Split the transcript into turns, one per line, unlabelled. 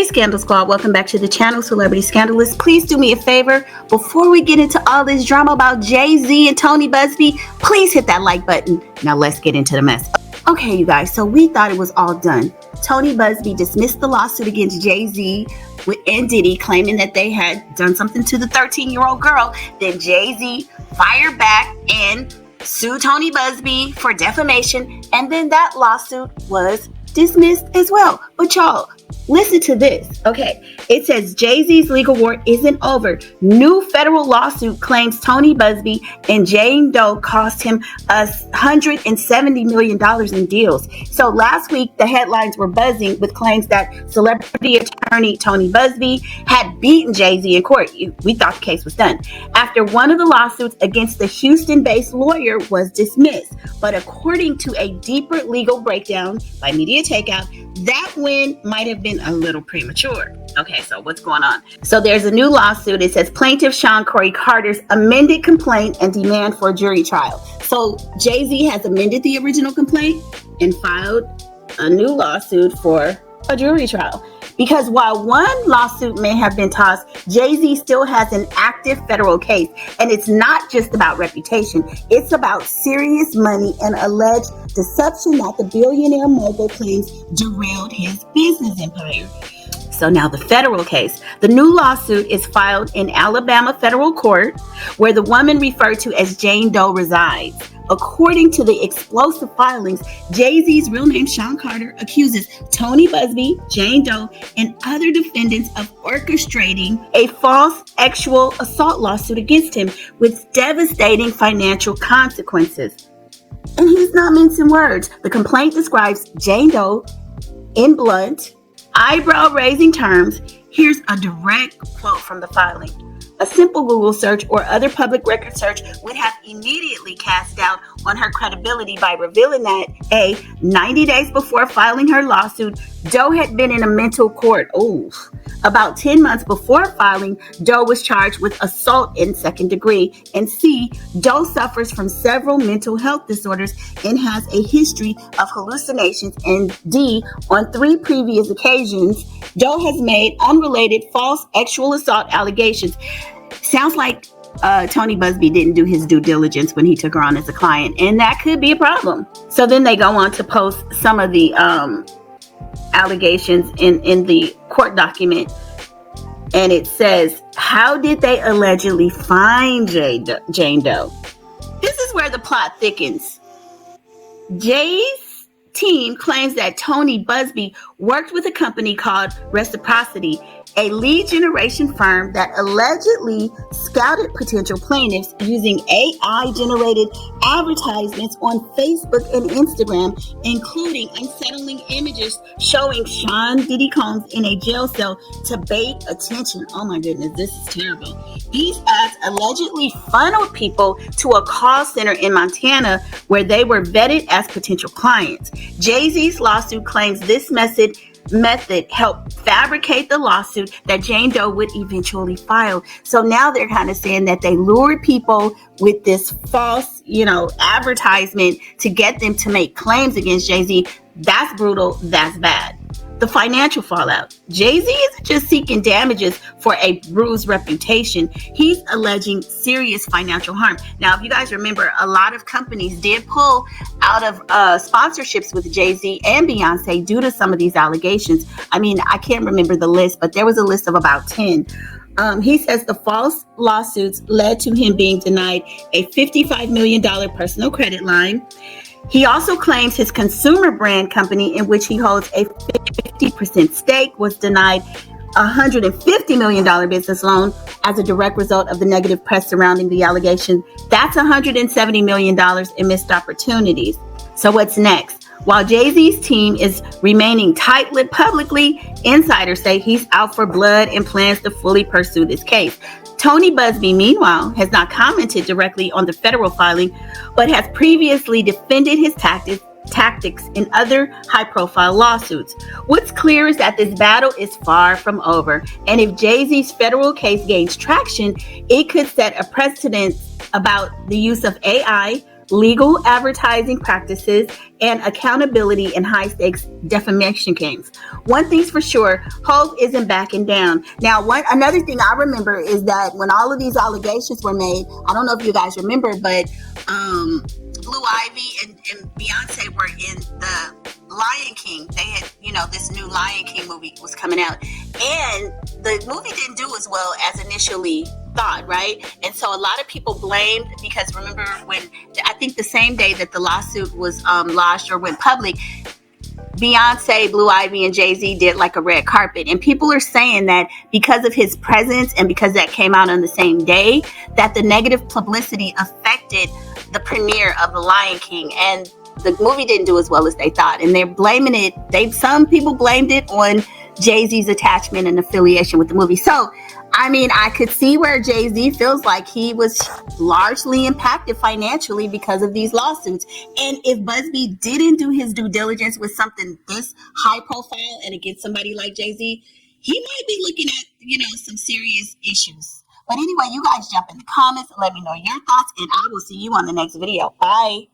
Scandal Squad, welcome back to the channel, Celebrity Scandalist. Please do me a favor, before we get into all this drama about Jay-Z and Tony Buzbee, please hit that like button. Now let's get into the mess. Okay, you guys, so we thought it was all done. Tony Buzbee dismissed the lawsuit against Jay-Z and Diddy, claiming that they had done something to the 13-year-old girl. Then Jay-Z fired back and sued Tony Buzbee for defamation, and then that lawsuit was dismissed as well. But y'all, listen to this. Okay, it says Jay-Z's legal war isn't over. New federal lawsuit claims Tony Buzbee and Jane Doe cost him $170 million in deals. So last week, the headlines were buzzing with claims that celebrity attorney Tony Buzbee had beaten Jay-Z in court. We thought the case was done after one of the lawsuits against the Houston-based lawyer was dismissed. But according to a deeper legal breakdown by Media Takeout, that win might have been a little premature. Okay, so what's going on? So there's a new lawsuit. It says plaintiff Sean Corey Carter's amended complaint and demand for a jury trial. So Jay-Z has amended the original complaint and filed a new lawsuit for a jury trial. Because while one lawsuit may have been tossed, Jay-Z still has an active federal case. And it's not just about reputation. It's about serious money and alleged deception that the billionaire mogul claims derailed his business empire. So now the federal case. The new lawsuit is filed in Alabama federal court, where the woman referred to as Jane Doe resides. According to the explosive filings, Jay-Z's real name, Sean Carter, accuses Tony Buzbee, Jane Doe, and other defendants of orchestrating a false sexual assault lawsuit against him with devastating financial consequences. And he's not mincing words. The complaint describes Jane Doe in blunt, eyebrow-raising terms. Here's a direct quote from the filing. A simple Google search or other public record search would have immediately cast doubt on her credibility by revealing that 90 days before filing her lawsuit, Doe had been in a mental court. About 10 months before filing, Doe was charged with assault in second degree. And C, Doe suffers from several mental health disorders and has a history of hallucinations. And D, on 3 previous occasions, Doe has made unrelated false sexual assault allegations. Sounds like Tony Buzbee didn't do his due diligence when he took her on as a client, and that could be a problem. So then they go on to post some of the allegations in the court document, and it says, how did they allegedly find Jane Doe? This is where the plot thickens. Jay's team claims that Tony Buzbee worked with a company called Reciprocity, a lead generation firm that allegedly scouted potential plaintiffs using AI-generated advertisements on Facebook and Instagram, including unsettling images showing Sean Diddy Combs in a jail cell to bait attention. Oh my goodness, this is terrible. These ads allegedly funneled people to a call center in Montana where they were vetted as potential clients. Jay-Z's lawsuit claims this method helped fabricate the lawsuit that Jane Doe would eventually file. So now they're kind of saying that they lured people with this false, advertisement to get them to make claims against Jay-Z. That's brutal. That's bad. The financial fallout. Jay-Z isn't just seeking damages for a bruised reputation. He's alleging serious financial harm. Now, if you guys remember, a lot of companies did pull out of sponsorships with Jay-Z and Beyonce due to some of these allegations. I mean, I can't remember the list, but there was a list of about 10. He says the false lawsuits led to him being denied a $55 million personal credit line. He also claims his consumer brand company, in which he holds a 50% stake, was denied a $150 million business loan as a direct result of the negative press surrounding the allegation. That's $170 million in missed opportunities. So what's next? While Jay-Z's team is remaining tight-lipped publicly, insiders say he's out for blood and plans to fully pursue this case. Tony Buzbee, meanwhile, has not commented directly on the federal filing, but has previously defended his tactics in other high-profile lawsuits. What's clear is that this battle is far from over, and if Jay-Z's federal case gains traction, it could set a precedent about the use of AI, legal advertising practices, and accountability in high-stakes defamation claims. One thing's for sure, Hov isn't backing down. Now, another thing I remember is that when all of these allegations were made, I don't know if you guys remember, but Blue Ivy and Beyonce were in the Lion King. They had, this new Lion King movie was coming out, and the movie didn't do as well as initially thought, right? And so a lot of people blamed, because remember when, I think the same day that the lawsuit was lodged or went public, Beyonce, Blue Ivy, and Jay-Z did like a red carpet. And people are saying that because of his presence and because that came out on the same day, that the negative publicity affected the premiere of The Lion King. And the movie didn't do as well as they thought. And they're blaming it. Some people blamed it on Jay-Z's attachment and affiliation with the movie. So, I mean, I could see where Jay-Z feels like he was largely impacted financially because of these lawsuits. And if Buzbee didn't do his due diligence with something this high profile and against somebody like Jay-Z, he might be looking at, some serious issues. But anyway, you guys jump in the comments and let me know your thoughts, and I will see you on the next video. Bye.